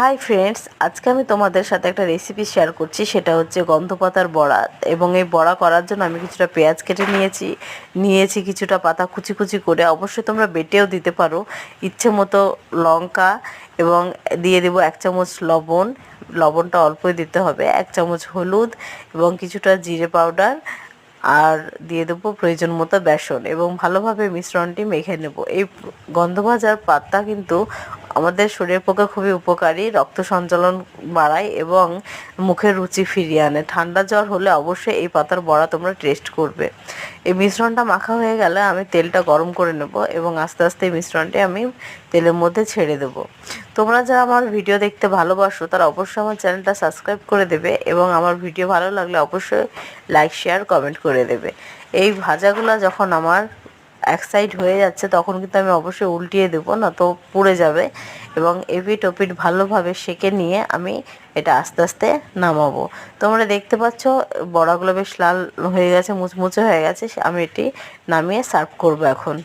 Hi friends, আজকে আমি তোমাদের সাথে একটা রেসিপি শেয়ার করছি। সেটা হচ্ছে গন্ধপাতার বড়া। এবং এই বড়া করার জন্য আমি কিছুটা পেঁয়াজ কেটে নিয়েছি কিছুটা পাতা কুচি কুচি করে। অবশ্যই তোমরা বেটেও দিতে পারো, ইচ্ছে মতো লঙ্কা, এবং দিয়ে দেবো 1 চামচ লবণ। লবণটা অল্পই দিতে হবে। 1 চামচ হলুদ এবং কিছুটা জিরে পাউডার, আর দিয়ে দেবো প্রয়োজন মতো বেসন, এবং ভালোভাবে মিশ্রণটি মেখে নেব। এই গন্ধভাজার পাতা কিন্তু আমাদের শরীরের পক্ষে খুবই উপকারী, রক্ত সঞ্চালন বাড়ায় এবং মুখের রুচি ফিরিয়ে আনে। ঠান্ডা জ্বর হলে অবশ্যই এই পাতার বড়া তোমরা টেস্ট করবে। এই মিশ্রণটা মাখা হয়ে গেলে আমি তেলটা গরম করে নেব এবং আস্তে আস্তে এই মিশ্রণটি আমি তেলের মধ্যে ছেড়ে দেব। তোমরা যারা আমার ভিডিও দেখতে ভালোবাসো তারা অবশ্যই আমার চ্যানেলটা সাবস্ক্রাইব করে দেবে, এবং আমার ভিডিও ভালো লাগলে অবশ্যই লাইক, শেয়ার, কমেন্ট করে দেবে। এই ভাজাগুলো যখন আমার এক সাইড হয়ে যাচ্ছে তখন কিন্তু আমি অবশ্যই উল্টিয়ে দেবো, না তো পুড়ে যাবে। এবং এপিঠ ওপিঠ ভালোভাবে সেঁকে নিয়ে আমি এটা আস্তে আস্তে নামাবো। তোমরা দেখতে পাচ্ছ বড়াগুলো বেশ লাল হয়ে গেছে, মুচমুচে হয়ে গেছে। আমি এটি নামিয়ে সার্ভ করবো এখন।